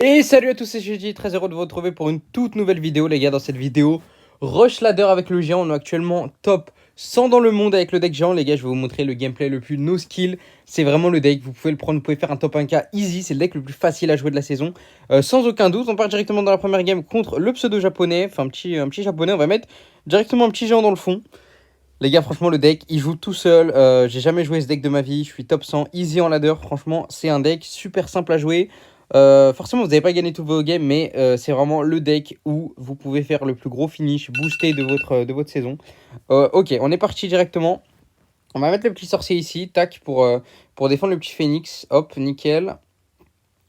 Et salut à tous, c'est Gigi, très heureux de vous retrouver pour une toute nouvelle vidéo les gars. Dans cette vidéo, Rush Ladder avec le géant, on est actuellement top 100 dans le monde avec le deck géant. Les gars, je vais vous montrer le gameplay le plus no skill. C'est vraiment le deck, vous pouvez le prendre, vous pouvez faire un top 1k easy. C'est le deck le plus facile à jouer de la saison, sans aucun doute. On part directement dans la première game contre le pseudo japonais, enfin un petit japonais. On va mettre directement un petit géant dans le fond. Les gars, franchement, le deck, il joue tout seul. J'ai jamais joué ce deck de ma vie. Je suis top 100, easy en ladder. Franchement, c'est un deck super simple à jouer. Forcément, vous n'avez pas gagné tous vos games, mais c'est vraiment le deck où vous pouvez faire le plus gros finish boosté de votre saison. Ok, on est parti directement. On va mettre le petit sorcier ici. Tac, pour défendre le petit phoenix. Hop, nickel.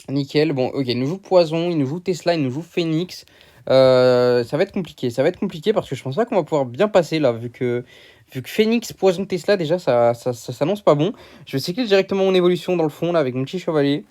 Nickel. Bon, ok, il nous joue poison, il nous joue Tesla, il nous joue phoenix. Ça va être compliqué. Ça va être compliqué parce que je pense pas qu'on va pouvoir bien passer là, vu que Phoenix, Poison, Tesla, déjà, ça s'annonce pas bon. Je vais cycler directement mon évolution dans le fond, là, avec mon petit chevalier.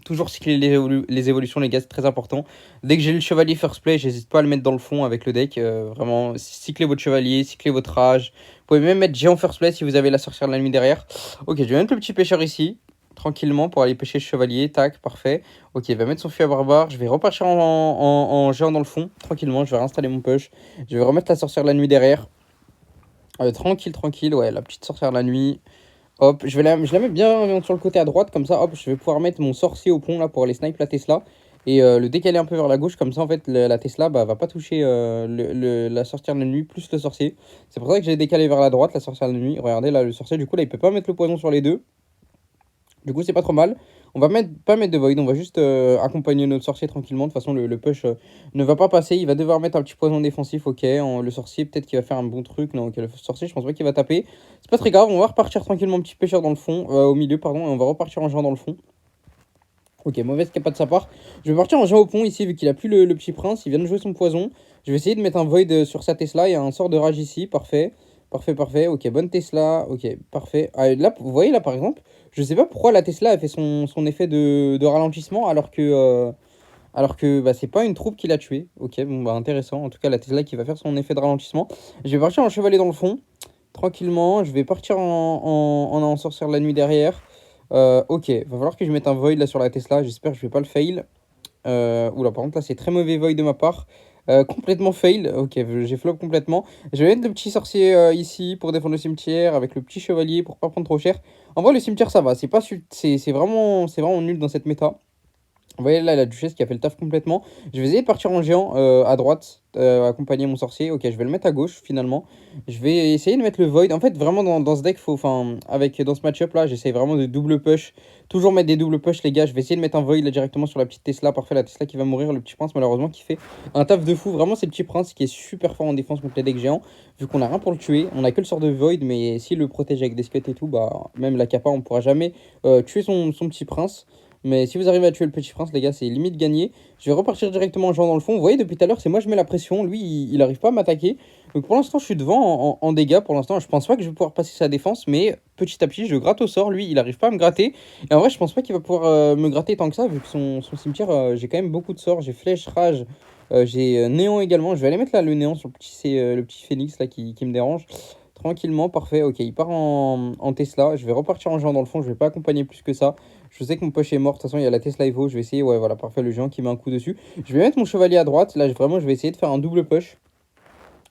Toujours cycler les évolutions, les gars, c'est très important. Dès que j'ai le chevalier first play, j'hésite pas à le mettre dans le fond avec le deck. Vraiment, cyclez votre chevalier, cyclez votre rage. Vous pouvez même mettre géant first play si vous avez la sorcière de la nuit derrière. Ok, je vais mettre le petit pêcheur ici, tranquillement, pour aller pêcher le chevalier. Tac, parfait. Ok, il va mettre son fût à barbare. Je vais repartir en géant dans le fond, tranquillement. Je vais réinstaller mon push. Je vais remettre la sorcière de la nuit derrière. Tranquille, tranquille, ouais, la petite sorcière de la nuit. Hop, je la mets bien sur le côté à droite, comme ça, hop, je vais pouvoir mettre mon sorcier au pont là pour aller snipe la Tesla. Et le décaler un peu vers la gauche, comme ça, en fait, la Tesla va pas toucher la sorcière de la nuit plus le sorcier. C'est pour ça que j'ai décalé vers la droite, la sorcière de la nuit. Regardez là, le sorcier, du coup, là, il peut pas mettre le poison sur les deux. Du coup, c'est pas trop mal. On va pas mettre de void, on va juste accompagner notre sorcier tranquillement. De toute façon, le push ne va pas passer. Il va devoir mettre un petit poison défensif, ok. Le sorcier, peut-être qu'il va faire un bon truc. Non, ok, le sorcier, je pense pas qu'il va taper. C'est pas très grave, on va repartir tranquillement, petit pêcheur dans le fond, au milieu, pardon, et on va repartir en géant dans le fond. Ok, mauvaise capa de sa part. Je vais partir en géant au pont ici, vu qu'il a plus le petit prince. Il vient de jouer son poison. Je vais essayer de mettre un void sur sa Tesla. Il y a un sort de rage ici, parfait. Parfait, parfait. Ok, bonne Tesla. Ok, parfait. Ah, là, vous voyez là par exemple, je sais pas pourquoi la Tesla a fait son effet de ralentissement alors que bah, c'est pas une troupe qui l'a tué. Ok, bon bah intéressant. En tout cas, la Tesla qui va faire son effet de ralentissement. Je vais partir en chevalier dans le fond, tranquillement. Je vais partir en sorcière de la nuit derrière. Ok, va falloir que je mette un void là sur la Tesla. J'espère que je vais pas le fail. Oula, par contre, là, c'est très mauvais void de ma part. Complètement fail. Ok, j'ai flop complètement. Je vais mettre le petit sorcier ici pour défendre le cimetière avec le petit chevalier pour pas prendre trop cher. En vrai, le cimetière, ça va. C'est vraiment nul dans cette méta. Vous voyez là la duchesse qui a fait le taf complètement. Je vais essayer de partir en géant à droite, accompagner mon sorcier. Ok, je vais le mettre à gauche finalement. Je vais essayer de mettre le void. En fait, vraiment dans ce deck, dans ce match-up là, j'essaie vraiment de double push. Toujours mettre des double push, les gars. Je vais essayer de mettre un void là directement sur la petite Tesla. Parfait, la Tesla qui va mourir. Le petit prince, malheureusement, qui fait un taf de fou. Vraiment, c'est le petit prince qui est super fort en défense contre les decks géants. Vu qu'on a rien pour le tuer, on a que le sort de void. Mais s'il le protège avec des scuds et tout, bah, même la capa, on pourra jamais tuer son petit prince. Mais si vous arrivez à tuer le petit prince, les gars, c'est limite gagné. Je vais repartir directement en jouant dans le fond. Vous voyez, depuis tout à l'heure, c'est moi je mets la pression. Lui, il arrive pas à m'attaquer. Donc pour l'instant, je suis devant en dégâts. Pour l'instant, je pense pas que je vais pouvoir passer sa défense. Mais petit à petit, je gratte au sort. Lui, il arrive pas à me gratter. Et en vrai, je pense pas qu'il va pouvoir me gratter tant que ça. Vu que son cimetière, j'ai quand même beaucoup de sorts. J'ai flèche, rage. J'ai néant également. Je vais aller mettre là le néant sur le petit phénix là qui me dérange. Tranquillement, parfait. Ok, il part en Tesla. Je vais repartir en géant dans le fond. Je vais pas accompagner plus que ça. Je sais que mon push est mort. De toute façon, il y a la Tesla Evo. Je vais essayer. Ouais, voilà, parfait. Le géant qui met un coup dessus. Je vais mettre mon chevalier à droite. Là, vraiment, je vais essayer de faire un double push.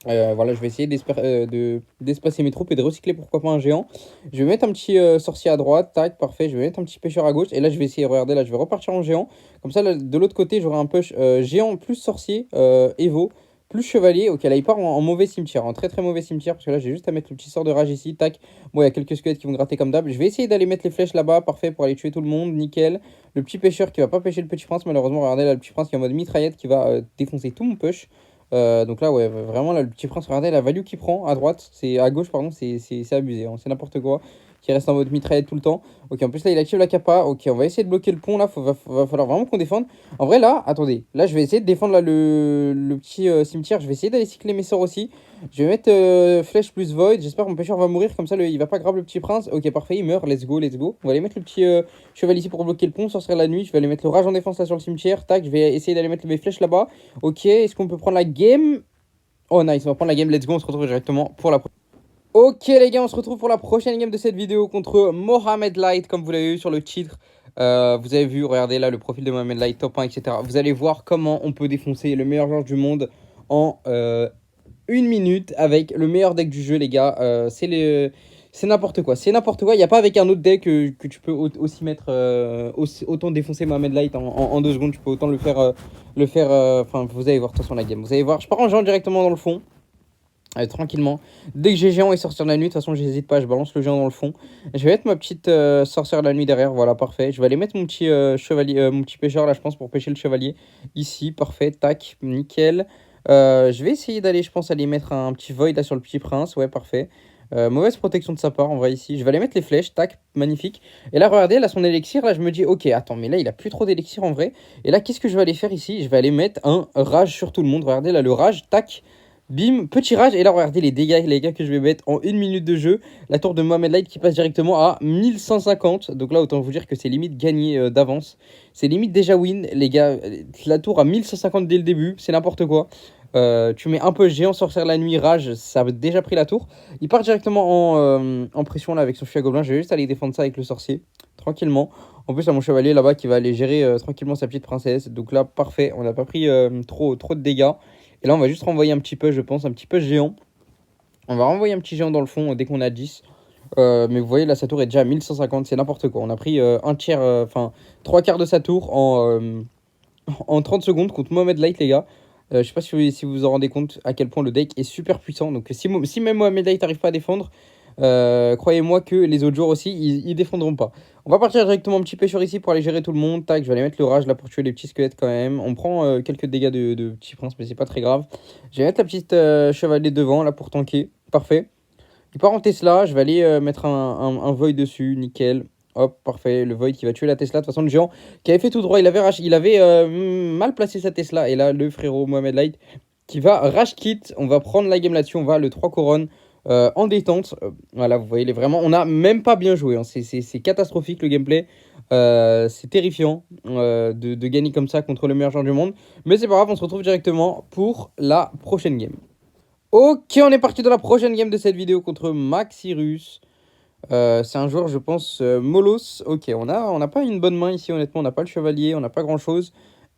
Voilà, je vais essayer d'espacer mes troupes et de recycler pourquoi pas un géant. Je vais mettre un petit sorcier à droite. Tac, parfait. Je vais mettre un petit pêcheur à gauche. Et là, je vais essayer. Regardez, là, je vais repartir en géant. Comme ça, là, de l'autre côté, j'aurai un push géant plus sorcier Evo. Plus chevalier, ok là il part en mauvais cimetière, en très très mauvais cimetière, parce que là j'ai juste à mettre le petit sort de rage ici, tac. Bon, il y a quelques squelettes qui vont gratter comme d'hab. Je vais essayer d'aller mettre les flèches là-bas, parfait, pour aller tuer tout le monde, nickel. Le petit pêcheur qui va pas pêcher le petit prince, malheureusement, regardez là le petit prince qui est en mode mitraillette qui va défoncer tout mon push. Donc là, ouais, vraiment là le petit prince, regardez la value qu'il prend à droite, c'est à gauche, pardon, c'est abusé, hein, c'est n'importe quoi. Qui reste en mode mitraillette tout le temps. Ok, en plus là il active la capa. Ok, on va essayer de bloquer le pont là, va falloir vraiment qu'on défende. En vrai, là, attendez. Là, je vais essayer de défendre là, le petit cimetière. Je vais essayer d'aller cycler mes sorts aussi. Je vais mettre flèche plus void. J'espère que mon pêcheur va mourir. Comme ça, il va pas grave le petit prince. Ok, parfait, il meurt. Let's go, let's go. On va aller mettre le petit cheval ici pour bloquer le pont. Sorcière de la nuit. Je vais aller mettre le rage en défense là sur le cimetière. Tac, je vais essayer d'aller mettre mes flèches là-bas. Ok, est-ce qu'on peut prendre la game? Oh, nice, on va prendre la game. Let's go. On se retrouve directement pour la prochaine. Ok les gars, on se retrouve pour la prochaine game de cette vidéo contre Mohamed Light, comme vous l'avez vu sur le titre. Vous avez vu, regardez là le profil de Mohamed Light, top 1, etc. Vous allez voir comment on peut défoncer le meilleur joueur du monde en une minute avec le meilleur deck du jeu, les gars. C'est n'importe quoi. C'est n'importe quoi. Il n'y a pas avec un autre deck que tu peux aussi mettre autant défoncer Mohamed Light en 2 secondes. Tu peux autant le faire. Enfin, vous allez voir de toute façon la game. Vous allez voir. Je pars en géant directement dans le fond. Allez, tranquillement. Dès que j'ai géant et sorcière de la nuit, de toute façon, j'hésite pas. Je balance le géant dans le fond. Je vais mettre ma petite sorcière de la nuit derrière. Voilà, parfait. Je vais aller mettre mon petit chevalier, mon petit pêcheur là, je pense, pour pêcher le chevalier. Ici, parfait. Tac, nickel. Je vais essayer d'aller, je pense, aller mettre un petit void là sur le petit prince. Ouais, parfait. Mauvaise protection de sa part, en vrai, ici. Je vais aller mettre les flèches. Tac, magnifique. Et là, regardez, là, son élixir. Là, je me dis, ok, attends, mais là, il a plus trop d'élixir en vrai. Et là, qu'est-ce que je vais aller faire ici? Je vais aller mettre un rage sur tout le monde. Regardez, là, le rage. Tac. Bim, petit rage. Et là, regardez les dégâts, les gars, que je vais mettre en une minute de jeu. La tour de Mohamed Light qui passe directement à 1150. Donc là, autant vous dire que c'est limite gagné d'avance. C'est limite déjà win, les gars. La tour à 1150 dès le début. C'est n'importe quoi. Tu mets un peu géant, sorcière la nuit, rage. Ça a déjà pris la tour. Il part directement en pression là avec son chien gobelin. Je vais juste aller défendre ça avec le sorcier. Tranquillement. En plus, il y a mon chevalier là-bas qui va aller gérer tranquillement sa petite princesse. Donc là, parfait. On n'a pas pris trop de dégâts. Et là, on va juste renvoyer un petit peu, je pense, un petit peu géant. On va renvoyer un petit géant dans le fond dès qu'on a 10. Mais vous voyez, là, sa tour est déjà à 1150. C'est n'importe quoi. On a pris un tiers, enfin, 3 quarts de sa tour en 30 secondes contre Mohamed Light, les gars. Je sais pas si vous vous en rendez compte à quel point le deck est super puissant. Donc, si même Mohamed Light n'arrive pas à défendre, croyez-moi que les autres joueurs aussi, ils défendront pas. On va partir directement un petit pêcheur ici pour aller gérer tout le monde. Tac, je vais aller mettre le rage là pour tuer les petits squelettes quand même. On prend quelques dégâts de petits princes, mais c'est pas très grave. Je vais mettre la petite chevalier devant là pour tanker. Parfait. Il part en Tesla. Je vais aller mettre un void dessus. Nickel. Hop, parfait. Le void qui va tuer la Tesla. De toute façon, le géant qui avait fait tout droit, il avait mal placé sa Tesla. Et là, le frérot Mohamed Light qui va rage kit. On va prendre la game là-dessus. On va le 3 couronnes. En détente, voilà, vous voyez, vraiment, on n'a même pas bien joué, hein. C'est catastrophique le gameplay, c'est terrifiant de gagner comme ça contre le meilleur joueur du monde, mais c'est pas grave, on se retrouve directement pour la prochaine game. Ok, on est parti dans la prochaine game de cette vidéo contre Maxirus. C'est un joueur, je pense, Molos. Ok, on n'a pas une bonne main ici, honnêtement, on n'a pas le chevalier, on n'a pas grand chose.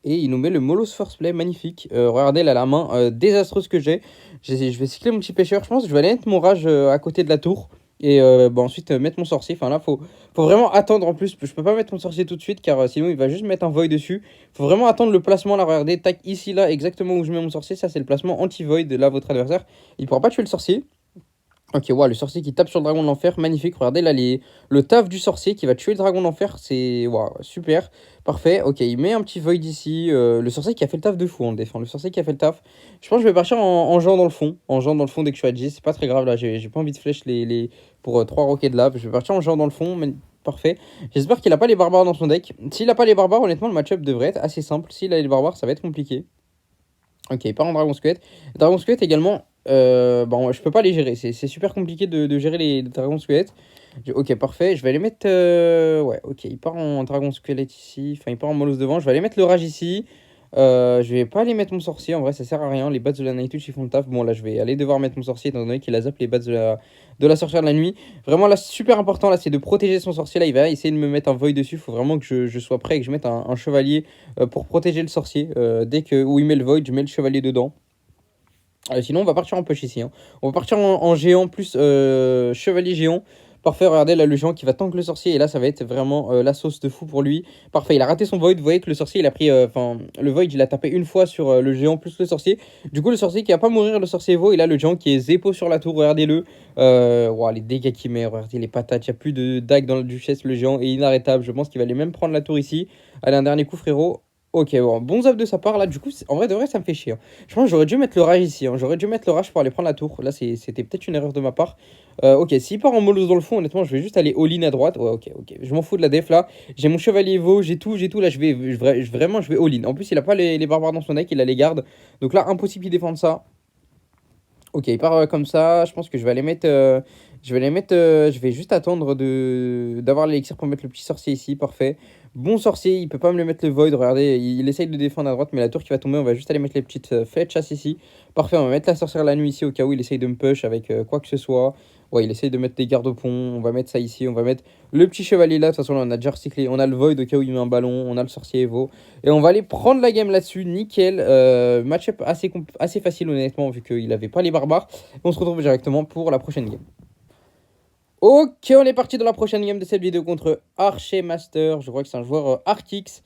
Et il nous met le Molos First Play, magnifique. Regardez là la main désastreuse que j'ai. Je vais cycler mon petit pêcheur. Je pense que je vais aller mettre mon rage à côté de la tour. Et ensuite mettre mon sorcier. Enfin là, faut vraiment attendre en plus. Je peux pas mettre mon sorcier tout de suite car sinon il va juste mettre un void dessus. Faut vraiment attendre le placement là. Regardez, tac, ici là, exactement où je mets mon sorcier. Ça, c'est le placement anti-void. Là, votre adversaire, il pourra pas tuer le sorcier. Ok, wow, le sorcier qui tape sur le dragon de l'enfer, magnifique. Regardez là le taf du sorcier qui va tuer le dragon de l'enfer, c'est wow, super, parfait. Ok, il met un petit void ici. Le sorcier qui a fait le taf de fou en défend. Le sorcier qui a fait le taf. Je pense que je vais partir en géant dans le fond. En géant dans le fond dès que je suis à 10. C'est pas très grave là, j'ai pas envie de flèche pour 3 roquets de lave. Je vais partir en géant dans le fond, mais parfait. J'espère qu'il a pas les barbares dans son deck. S'il a pas les barbares, honnêtement, le match-up devrait être assez simple. S'il a les barbares, ça va être compliqué. Ok, il part en dragon squelette. Dragon squelette également, bon, je peux pas les gérer. C'est super compliqué de gérer les dragons squelettes. Ok, parfait. Je vais aller mettre. Ouais, ok, il part en dragon squelette ici. Enfin, il part en molosse devant. Je vais aller mettre le rage ici. Je vais pas aller mettre mon sorcier. En vrai, ça sert à rien. Les bats de la night touch ils font le taf. Bon, là, je vais aller devoir mettre mon sorcier étant donné qu'il a zappé les bats de la sorcière de la nuit. Vraiment, là, super important, là, c'est de protéger son sorcier. Là, il va essayer de me mettre un void dessus. Il faut vraiment que je sois prêt et que je mette un chevalier pour protéger le sorcier. Dès que où il met le void, je mets le chevalier dedans. Sinon, on va partir en push ici, hein. On va partir en géant plus chevalier géant. Parfait, regardez là le géant qui va tank le sorcier. Et là, ça va être vraiment la sauce de fou pour lui. Parfait, il a raté son void. Vous voyez que le sorcier, il a pris. Enfin, le void, il a tapé une fois sur le géant plus le sorcier. Du coup, le sorcier qui va pas mourir, le sorcier vaut. Et là, le géant qui est zépo sur la tour. Regardez-le. Wow, les dégâts qu'il met. Regardez les patates. Il n'y a plus de dague dans la duchesse. Le géant est inarrêtable. Je pense qu'il va aller même prendre la tour ici. Allez, un dernier coup, frérot. Ok, bon zap de sa part là, du coup, en vrai de vrai, ça me fait chier, hein. Je pense que j'aurais dû mettre le rage ici, hein. J'aurais dû mettre le rage pour aller prendre la tour. Là, c'était peut-être une erreur de ma part. Ok, s'il part en mollo dans le fond, honnêtement, je vais juste aller all-in à droite. Ouais, ok, ok. Je m'en fous de la def là. J'ai mon chevalier veau, j'ai tout. Là, vraiment, je vais all-in. En plus, il a pas les barbares dans son deck, il a les gardes. Donc là, impossible qu'il défende ça. Ok, il part comme ça. Je pense que je vais aller mettre. Je vais juste attendre d'avoir l'élixir pour mettre le petit sorcier ici. Parfait. Bon sorcier, il peut pas me le mettre le void. Regardez, il essaye de défendre à droite, mais la tour qui va tomber, on va juste aller mettre les petites flèches chasse ici. Parfait, on va mettre la sorcière la nuit ici au cas où il essaye de me push avec quoi que ce soit. Ouais, il essaye de mettre des gardes au pont. On va mettre ça ici. On va mettre le petit chevalier là. De toute façon, là, on a déjà recyclé. On a le void au cas où il met un ballon. On a le sorcier Evo. Et on va aller prendre la game là-dessus. Nickel. Match-up assez facile, honnêtement, vu qu'il n'avait pas les barbares. Et on se retrouve directement pour la prochaine game. Ok, on est parti dans la prochaine game de cette vidéo contre Archer Master. Je crois que c'est un joueur Arctix.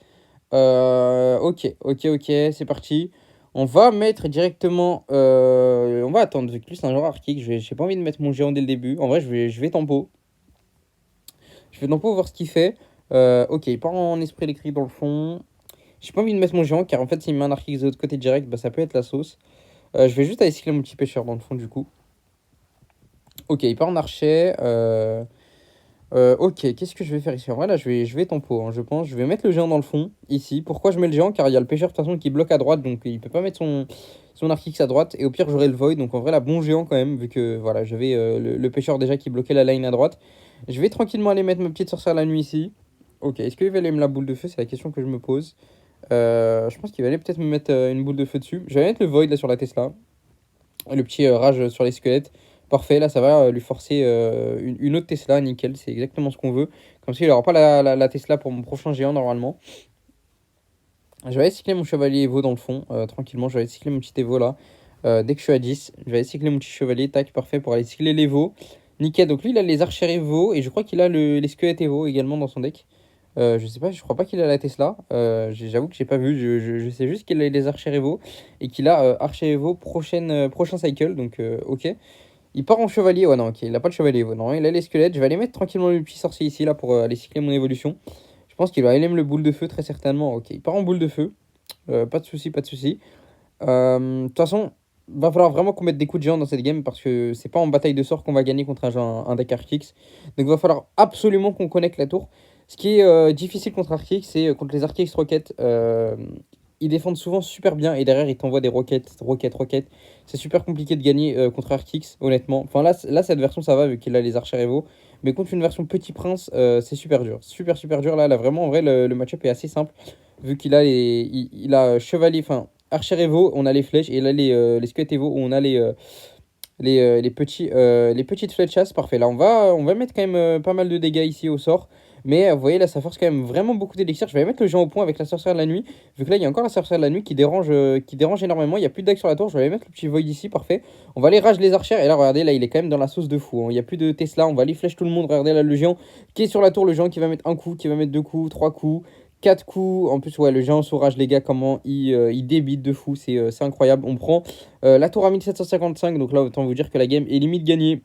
Ok, c'est parti. On va mettre directement. On va attendre, vu que lui c'est un joueur Arctix. J'ai pas envie de mettre mon géant dès le début. En vrai, je vais tempo. Je vais tempo voir ce qu'il fait. Ok, il part en esprit électrique dans le fond. J'ai pas envie de mettre mon géant car en fait, s'il met un Arctix de l'autre côté direct, bah, ça peut être la sauce. Je vais juste aller cycler mon petit pêcheur dans le fond du coup. Ok, il part en archer. Ok, qu'est-ce que je vais faire ici? En vrai, là, je vais tempo, hein, je pense. Je vais mettre le géant dans le fond, ici. Pourquoi je mets le géant? Car il y a le pêcheur, de toute façon, qui bloque à droite, donc il peut pas mettre son Arctix à droite. Et au pire, j'aurai le void, donc en vrai, là, bon géant quand même, vu que, voilà, j'avais le pêcheur déjà qui bloquait la line à droite. Je vais tranquillement aller mettre ma petite sorcière la nuit ici. Ok, est-ce qu'il va aller me la boule de feu? C'est la question que je me pose. Je pense qu'il va aller peut-être me mettre une boule de feu dessus. Je vais mettre le void, là, sur la Tesla. Le petit rage sur les squelettes. Parfait, là ça va lui forcer une autre Tesla, nickel, c'est exactement ce qu'on veut. Comme ça il n'aura pas la Tesla pour mon prochain géant normalement. Je vais aller cycler mon chevalier Evo dans le fond, tranquillement, je vais aller cycler mon petit Evo là. Dès que je suis à 10, je vais aller cycler mon petit chevalier, tac, parfait pour aller cycler l'Evo. Nickel, donc lui il a les archers Evo et je crois qu'il a les squelettes Evo également dans son deck. Je sais pas, je crois pas qu'il a la Tesla. J'avoue que j'ai pas vu. Je sais juste qu'il a les archers Evo et qu'il a archer Evo prochain cycle. Donc, ok. Il part en chevalier. Ouais, non, ok. Il a pas de chevalier Evo. Non, il a les squelettes. Je vais aller mettre tranquillement le petit sorcier ici là pour aller cycler mon évolution. Je pense qu'il va aller me le boule de feu très certainement. Ok, il part en boule de feu. Pas de souci, pas de souci. De toute façon, va falloir vraiment qu'on mette des coups de géant dans cette game parce que c'est pas en bataille de sort qu'on va gagner contre un deck Arctix. Donc, va falloir absolument qu'on connecte la tour. Ce qui est difficile contre Arctix, c'est contre les Arctix Rockets. Ils défendent souvent super bien et derrière ils t'envoient des roquettes. C'est super compliqué de gagner contre Arctix, honnêtement. Enfin là, cette version ça va vu qu'il a les archers Evo. Mais contre une version Petit Prince, c'est super dur. Super dur. Là, vraiment, en vrai, le match-up est assez simple. Vu qu'il a il a chevalier, enfin, archer Evo, on a les flèches. Et là, les squelettes Evo, on a les petites flèches. Parfait. Là, on va mettre quand même pas mal de dégâts ici au sort. Mais vous voyez, là, ça force quand même vraiment beaucoup d'élixir. Je vais mettre le géant au point avec la sorcière de la nuit. Vu que là, il y a encore la sorcière de la nuit qui dérange énormément. Il n'y a plus de dague sur la tour. Je vais mettre le petit void ici. Parfait. On va aller rage les archers. Et là, regardez, là, il est quand même dans la sauce de fou, hein. Il n'y a plus de Tesla. On va aller flèche tout le monde. Regardez là, le géant qui est sur la tour. Le géant qui va mettre un coup, qui va mettre deux coups, trois coups. 4 coups, en plus ouais le géant saurage les gars comment il débite de fou, c'est incroyable. On prend la tour à 1755, donc là autant vous dire que la game est limite gagnée.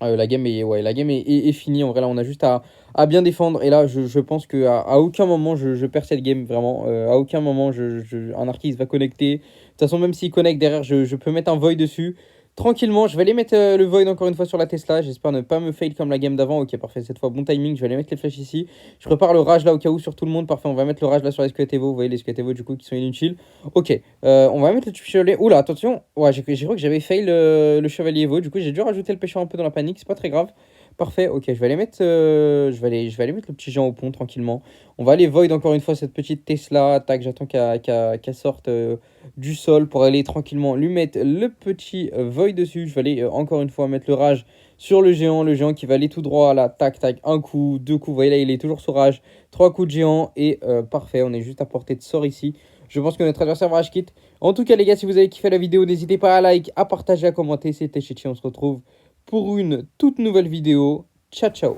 La game est finie. En vrai, là, on a juste à bien défendre. Et là, je pense qu'à à aucun moment, je perds cette game, vraiment. À aucun moment, un Arctix va connecter. De toute façon, même s'il connecte derrière, je peux mettre un Void dessus. Tranquillement, je vais aller mettre le Void encore une fois sur la Tesla. J'espère ne pas me fail comme la game d'avant. Ok, parfait. Cette fois, bon timing. Je vais aller mettre les flèches ici. Je prépare le rage là au cas où sur tout le monde. Parfait, on va mettre le rage là sur les squelettes Evo. Vous voyez les squelettes Evo du coup qui sont inutiles. Ok, on va mettre le chevalier. Oula, attention. Ouais, j'ai cru que j'avais fail le chevalier Evo. Du coup, j'ai dû rajouter le pêcheur un peu dans la panique. C'est pas très grave. Parfait, ok, je vais aller mettre, je vais aller mettre le petit géant au pont tranquillement. On va aller void encore une fois cette petite Tesla. Tac, j'attends qu'elle sorte du sol pour aller tranquillement lui mettre le petit void dessus. Je vais aller encore une fois mettre le rage sur le géant qui va aller tout droit là. Tac, tac, un coup, deux coups. Vous voyez là, il est toujours sous rage. Trois coups de géant et parfait, on est juste à portée de sort ici. Je pense que notre adversaire va rage kit. En tout cas, les gars, si vous avez kiffé la vidéo, n'hésitez pas à like, à partager, à commenter. C'était Chichi, on se retrouve pour une toute nouvelle vidéo. Ciao, ciao.